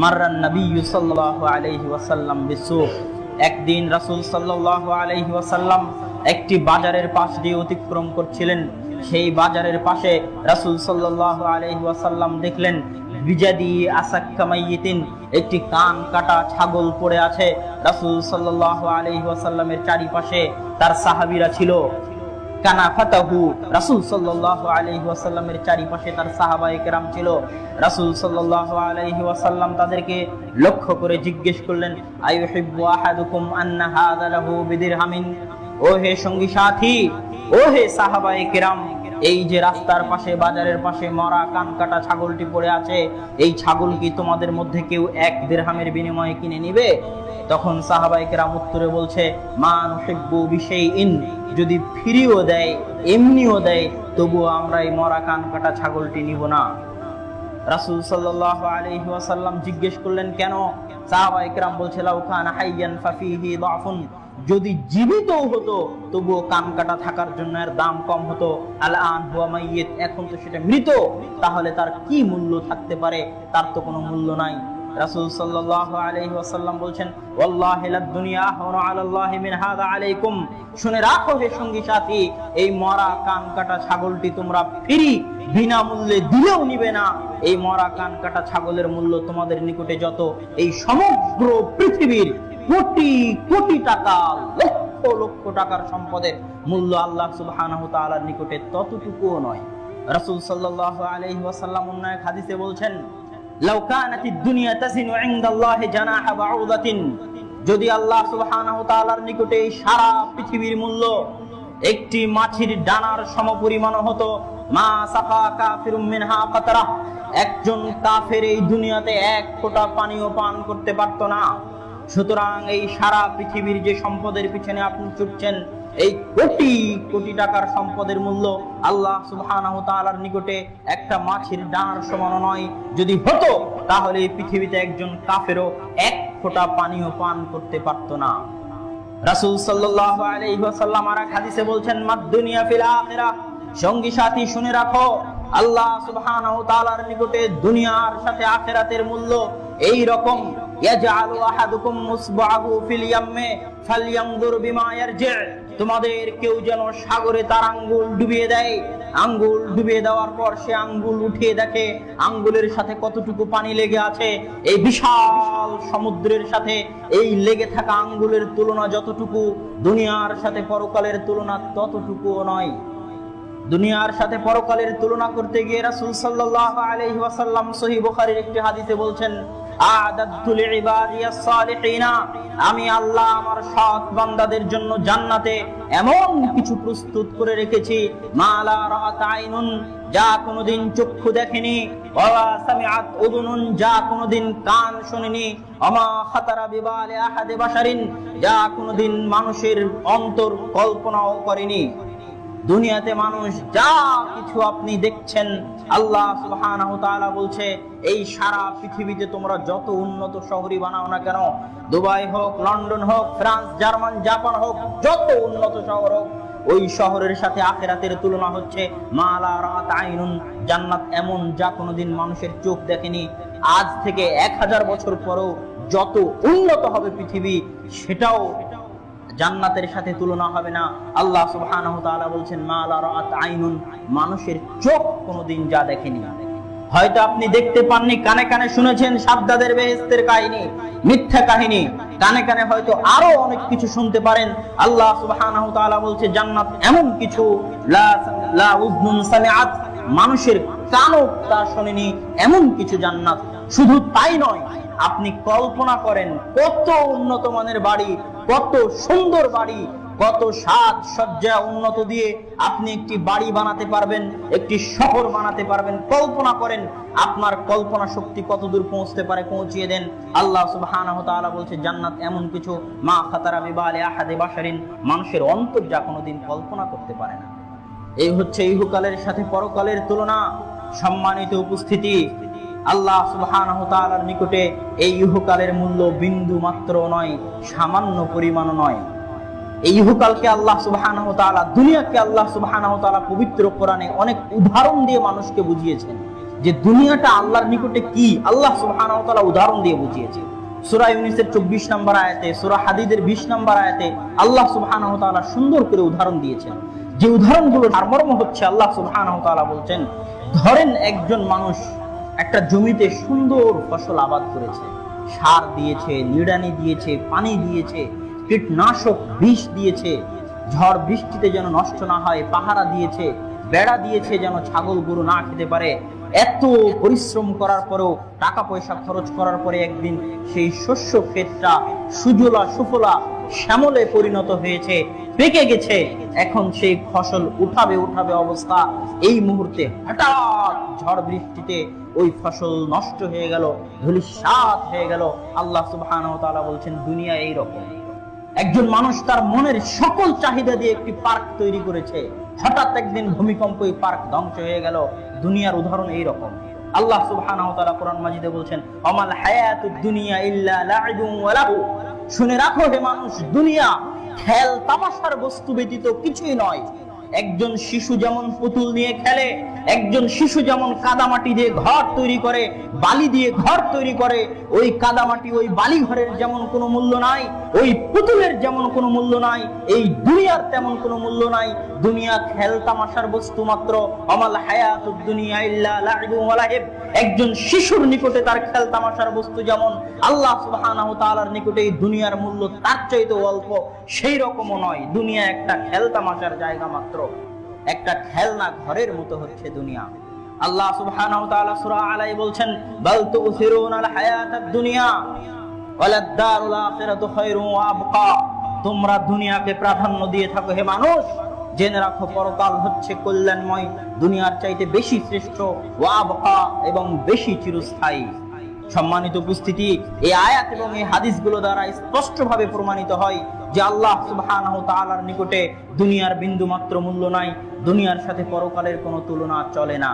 মাররান নবী সাল্লাল্লাহু আলাইহি ওয়াসাল্লাম বিসুক। একদিন রাসূল সাল্লাল্লাহু আলাইহি ওয়াসাল্লাম একটি বাজারের পাশ দিয়ে অতিক্রম করছিলেন। সেই বাজারের পাশে রাসূল সাল্লাল্লাহু আলাইহি ওয়াসাল্লাম দেখলেন বিজাদি আসাক্কা মাইয়িতিন, একটি কান কাটা ছাগল পড়ে আছে। রাসূল সাল্লাল্লাহু আলাইহি ওয়াসাল্লামের চারিপাশে তার সাহাবীরা ছিল। কানাফাতাহু, রাসূল সাল্লাল্লাহু আলাইহি ওয়াসাল্লামের চারিপাশে তার সাহাবায়ে কেরাম ছিল। রাসূল সাল্লাল্লাহু আলাইহি ওয়াসাল্লাম তাদেরকে লক্ষ্য করে জিজ্ঞেস করলেন, আইয়ুহিব্বু আহাদুকুম আন্না হাযা লাহু বিদিরহামিন। ও হে সঙ্গী সাথী, ও হে সাহাবায়ে কেরাম, এই যে রাস্তার পাশে বাজারের পাশে মরা কান কাটা ছাগলটি পড়ে আছে, এই ছাগল কি তোমাদের মধ্যে কেউ 1 দিরহামের বিনিময়ে কিনে নিবে? তখন সাহাবায়ে কেরাম উত্তরে বলছে, মা নুহিব্বু বিশাইইন, যদি ফ্রিও দেয় এমনিও দেয় তবুও আমরা এই মরা কান কাটা ছাগলটি নিব না। রাসূল সাল্লাল্লাহু আলাইহি ওয়াসাল্লাম জিজ্ঞেস করলেন, কেন? সাহাবায়ে কেরাম বলছে, লাউ কানা হাইয়ান ফাফিহি দাফুন, যদি জীবিত হতো তবুও কান কাটা থাকার জন্য এর দাম কম হতো। আল-আন হুয়া মাইয়িত, এখন তো সেটা মৃত, তাহলে তার কি মূল্য থাকতে পারে? তার তো কোনো মূল্য নাই। রাসূল সাল্লাল্লাহু আলাইহি ওয়াসাল্লাম বলছেন, ওয়াল্লাহি লাদ দুনিয়া আহওয়ানু আলাল্লাহি মিন হাযা আলাইকুম, শুনে রাখো হে সঙ্গী সাথী, এই মরা কান কাটা ছাগলটি তোমরা ফ্রি বিনামূল্যে দিলেও নিবে না। এই মরা কান কাটা ছাগলের মূল্য তোমাদের নিকটে যত এই সমগ্র পৃথিবীর কোটি কোটি টাকা, লক্ষ লক্ষ টাকার সম্পদের মূল্য আল্লাহ সুবহানাহু ওয়া তাআলার নিকটে ততটুকুও নয়। রাসূল সাল্লাল্লাহু আলাইহি ওয়াসাল্লাম অন্য এক হাদিসে বলছেন, লাউ কানাতিদ দুনিয়া তাজিনু ইনদাল্লাহি জানাহা বাউদাতিন, যদি আল্লাহ সুবহানাহু ওয়া তাআলার নিকটে এই সারা পৃথিবীর মূল্য একটি মাছির ডানার সমপরিমাণ হতো, মা সাফা কাফিরুম মিনহা কাতরা, একজন কাফের এই দুনিয়াতে 1 ফোঁটা পানিও পান করতে পারত না। সুতরাং এই সারা পৃথিবীর যে সম্পদের পিছনে আপনি ছুটছেন, এই কোটি কোটি টাকার সম্পদের মূল্য আল্লাহ সুবহানাহু ওয়া তাআলার নিকটে একটা মাছির ডানার সমান নয়। যদি হতো তাহলে এই পৃথিবীতে একজন কাফেরও 1 ফোঁটা পানিও পান করতে পারত না। রাসূল সাল্লাল্লাহু আলাইহি ওয়াসাল্লাম আর এক হাদিসে বলছেন, মাদ দুনিয়া ফিল আখিরাহ, সঙ্গী সাথী শুনে রাখো, আল্লাহ সুবহানাহু ওয়া তাআলার নিকটে দুনিয়ার সাথে আখিরাতের মূল্য এই রকম। ইয়াজআলু আহাদুকুম মুসবাহু ফিল ইয়াম্মি ফালইয়ানজুর বিমা ইয়ারজি, তোমাদের কেউ যেন সাগরে তার আঙ্গুল ডুবিয়ে দেয়, আঙ্গুল ডুবিয়ে দেওয়ার পর সে আঙ্গুল উঠিয়ে দেখে আঙ্গুলের সাথে কতটুকু পানি লেগে আছে। এই বিশাল সমুদ্রের সাথে এই লেগে থাকা আঙ্গুলের তুলনা যতটুকু, দুনিয়ার সাথে পরকালের তুলনা ততটুকুও নয়। দুনিয়ার সাথে পরকালের তুলনা করতে গিয়ে রাসূল সাল্লাল্লাহু আলাইহি ওয়াসাল্লাম সহিহ বুখারীর একটি হাদিসে বলছেন, আ'দাদতু লিইবাদিয়াস সালিহিনা, আমি আল্লাহ আমার সৎ বান্দাদের জন্য জান্নাতে এমন কিছু প্রস্তুত করে রেখেছি, মা লা রাআত আইনুন, যা কোনোদিন চক্ষু দেখেনি, ওয়া সামিআত উযুনুন, যা কোনোদিন কান শুনেনি, আমা খাতারা বিবালি আহাদে বাশারিন, যা কোনোদিন মানুষের অন্তর কল্পনাও করেনি। দুনিয়াতে মানুষ যা কিছু আপনি দেখছেন, আল্লাহ সুবহানাহু ওয়া তাআলা বলছে, এই সারা পৃথিবীতে তোমরা যত উন্নত শহরই বানাও না কেন, দুবাই হোক, লন্ডন হোক, ফ্রান্স, জার্মান, জাপান হোক, যত উন্নত শহর হোক, ওই শহরের সাথে আখিরাতের তুলনা হচ্ছে মা লা রাআত আইনুন, জান্নাত এমন যা কোনোদিন মানুষের চোখ দেখেনি। আজ থেকে 1000 বছর পরেও যত উন্নত হবে পৃথিবী, সেটাও জান্নাতের সাথে তুলনা হবে না। আল্লাহ সুবহানাহু ওয়া তাআলা বলছেন, মা লা রাআত আইনুন, মানুষের চোখ কোনোদিন যা দেখেনি। হয়তো আপনি দেখতে পাননি, কানে কানে শুনেছেন সাদ্দাদের বেহেশতের কাহিনী, মিথ্যা কাহিনী, কানে কানে হয়তো আরো অনেক কিছু শুনতে পারেন। আল্লাহ সুবহানাহু ওয়া তাআলা বলছে, জান্নাত এমন কিছু লা উযনুন সামিআত, মানুষের কানও তা শোনেনি, এমন কিছু জান্নাত। শুধু তাই নয়, আপনি কল্পনা করেন কত উন্নত মানের বাড়ি, কত সুন্দর বাড়ি, কত সাজ সজ্জা উন্নত দিয়ে আপনি একটি বাড়ি বানাতে পারবেন, একটি শহর বানাতে পারবেন। কল্পনা করেন আপনার কল্পনা শক্তি কত দূর পৌঁছতে পারে, পৌঁছিয়ে দেন। আল্লাহ সুবহানাহু ওয়া তাআলা বলছে, জান্নাত এমন কিছু, মা খাতারা বিবালি আহাদে বাশারিন, মানুষের অন্তর যা কোনোদিন কল্পনা করতে পারে না। এই হচ্ছে ইহকালের সাথে পরকালের তুলনা। সম্মানিত উপস্থিতি, আল্লাহ সুবহানাহু ওয়া তাআলার নিকটে এই ইহকালের মূল্য বিন্দু মাত্র নয়, সামান্য পরিমাণও নয়। এই ইহকালকে আল্লাহ সুবহানাহু ওয়া তাআলা, দুনিয়াকে আল্লাহ সুবহানাহু ওয়া তাআলা পবিত্র কোরআনে অনেক উদাহরণ দিয়ে মানুষকে বুঝিয়েছেন। যে দুনিয়াটা আল্লাহর নিকটে কি, আল্লাহ সুবহানাহু ওয়া তাআলা উদাহরণ দিয়ে বুঝিয়েছে। সূরা ইউনূসের 24 নম্বর আয়াতে, সূরা হাদীদের 20 নম্বর আয়াতে আল্লাহ সুবহানাহু ওয়া তাআলা সুন্দর করে উদাহরণ দিয়েছেন। যে উদাহরণগুলোর সারমর্ম হচ্ছে, আল্লাহ সুবহানাহু ওয়া তাআলা বলছেন, ধরেন একজন মানুষ একটা জমিতে সুন্দর ফসল আবাদ করেছে, সার দিয়েছে, নিড়ানি দিয়েছে, পানি দিয়েছে, কীটনাশক বিষ দিয়েছে, ঝড় বৃষ্টিতে যেন নষ্ট না হয় পাহারা দিয়েছে, বেড়া দিয়েছে যেন ছাগল গরু না খেতে পারে। এত পরিশ্রম করার পরেও, টাকা পয়সা খরচ করার পরে একদিন সেই শস্য ক্ষেতটা সুজলা সুফলা শ্যামলে পরিণত হয়েছে, পেকে গেছে। এখন সেই ফসল উঠাবে অবস্থা, এই মুহূর্তে হঠাৎ ঝড় বৃষ্টিতে ওই ফসল নষ্ট হয়ে গেল, ধূলিসাৎ হয়ে গেল। আল্লাহ সুবহানাহু ওয়া তাআলা বলছেন, দুনিয়া এইরকম। একজন মানুষ তার মনের সকল চাহিদা দিয়ে একটি পার্ক তৈরি করেছে, হঠাৎ একদিন ভূমিকম্প ওই পার্ক ধ্বংস হয়ে গেল। দুনিয়ার উদাহরণ এইরকম। আল্লাহ সুবহানাহু ওয়া তাআলা কোরআন মাজিদে বলছেন, আমাল হায়াতুদ দুনিয়া ইল্লা লাইবুন ওয়া লাহু। শুনে রাখো হে মানুষ, দুনিয়া খেল তামাশার বস্তু ব্যতীত কিছুই নয়। একজন শিশু যেমন পুতুল নিয়ে খেলে, একজন শিশু যেমন কাদামাটি দিয়ে ঘর তৈরি করে, বালি দিয়ে ঘর তৈরি করে, ওই কাদামাটি ওই বালি ঘরের যেমন কোনো মূল্য নাই, ওই পুতুলের যেমন কোনো মূল্য নাই, এই দুনিয়ার তেমন কোনো মূল্য নাই। দুনিয়া খেল তামাশার বস্তু মাত্র। আমাল হায়াতুদ দুনিয়া ইল্লা লাইবুন ওয়া লাহিব। একজন শিশুর নিকটে তার খেল তামাশার বস্তু যেমন, আল্লাহ সুবহানাহু ওয়া তাআলার নিকটে এই দুনিয়ার মূল্য তার চাইতে অল্প। সেই রকমও নয়, দুনিয়া একটা খেল তামাশার জায়গা মাত্র, একটা খেলনা ঘরের মতো হচ্ছে দুনিয়া। আল্লাহ সুবহানাহু ওয়া তাআলা সূরা আলাই বলছেন, বাল তুসিরুনাল হায়াতাদ দুনিয়া ওয়ালাদ দারুল আখিরাতু খায়রুন ওয়া আবকা। তোমরা দুনিয়াকে প্রাধান্য দিয়ে থাকো হে মানুষ, জেনে রাখো পরকাল হচ্ছে কল্যাণময়, দুনিয়ার চাইতে বেশি শ্রেষ্ঠ, ওয়া আবকা এবং বেশি চিরস্থায়ী। সম্মানিত উপস্থিতি, এই আয়াত এবং এই হাদিসগুলো দ্বারা স্পষ্টভাবে প্রমাণিত হয় যে আল্লাহ সুবহানাহু ওয়া তাআলার নিকটে দুনিয়ার বিন্দু মাত্র মূল্য নাই, দুনিয়ার সাথে পরকালের কোনো তুলনা চলে না।